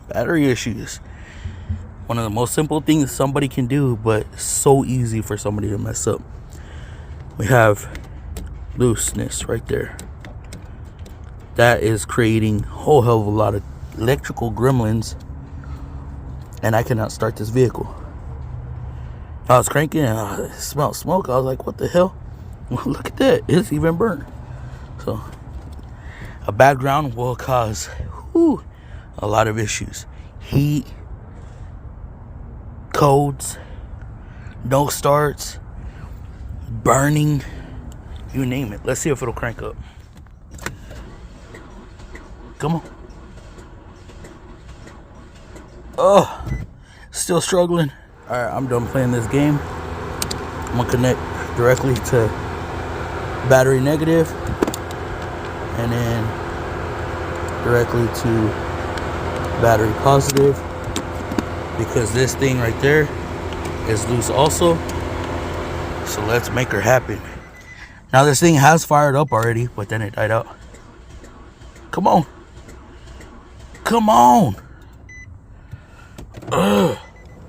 Battery issues. One of the most simple things somebody can do, but so easy for somebody to mess up. We have looseness right there. That is creating a whole hell of a lot of electrical gremlins, and I cannot start this vehicle. I was cranking and it smelled smoke. I was like, what the hell? Well, look at that, it's even burnt. So a bad ground will cause a lot of issues. Heat, codes, no starts, burning, you name it. Let's see if it'll crank up. Come on. Oh, still struggling. All right, I'm done playing this game. I'm gonna connect directly to battery negative and then directly to battery positive, because this thing right there is loose also. So let's make her happen. Now this thing has fired up already, but then it died out. Come on. Come on. Ugh.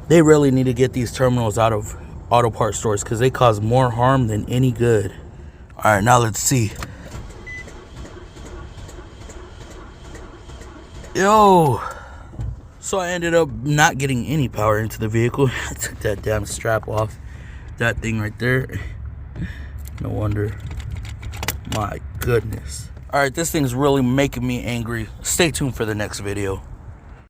They really need to get these terminals out of auto parts stores because they cause more harm than any good. All right, now let's see. Yo. So I ended up not getting any power into the vehicle. I took that damn strap off. That thing right there. No wonder. My goodness. All right, this thing's really making me angry. Stay tuned for the next video.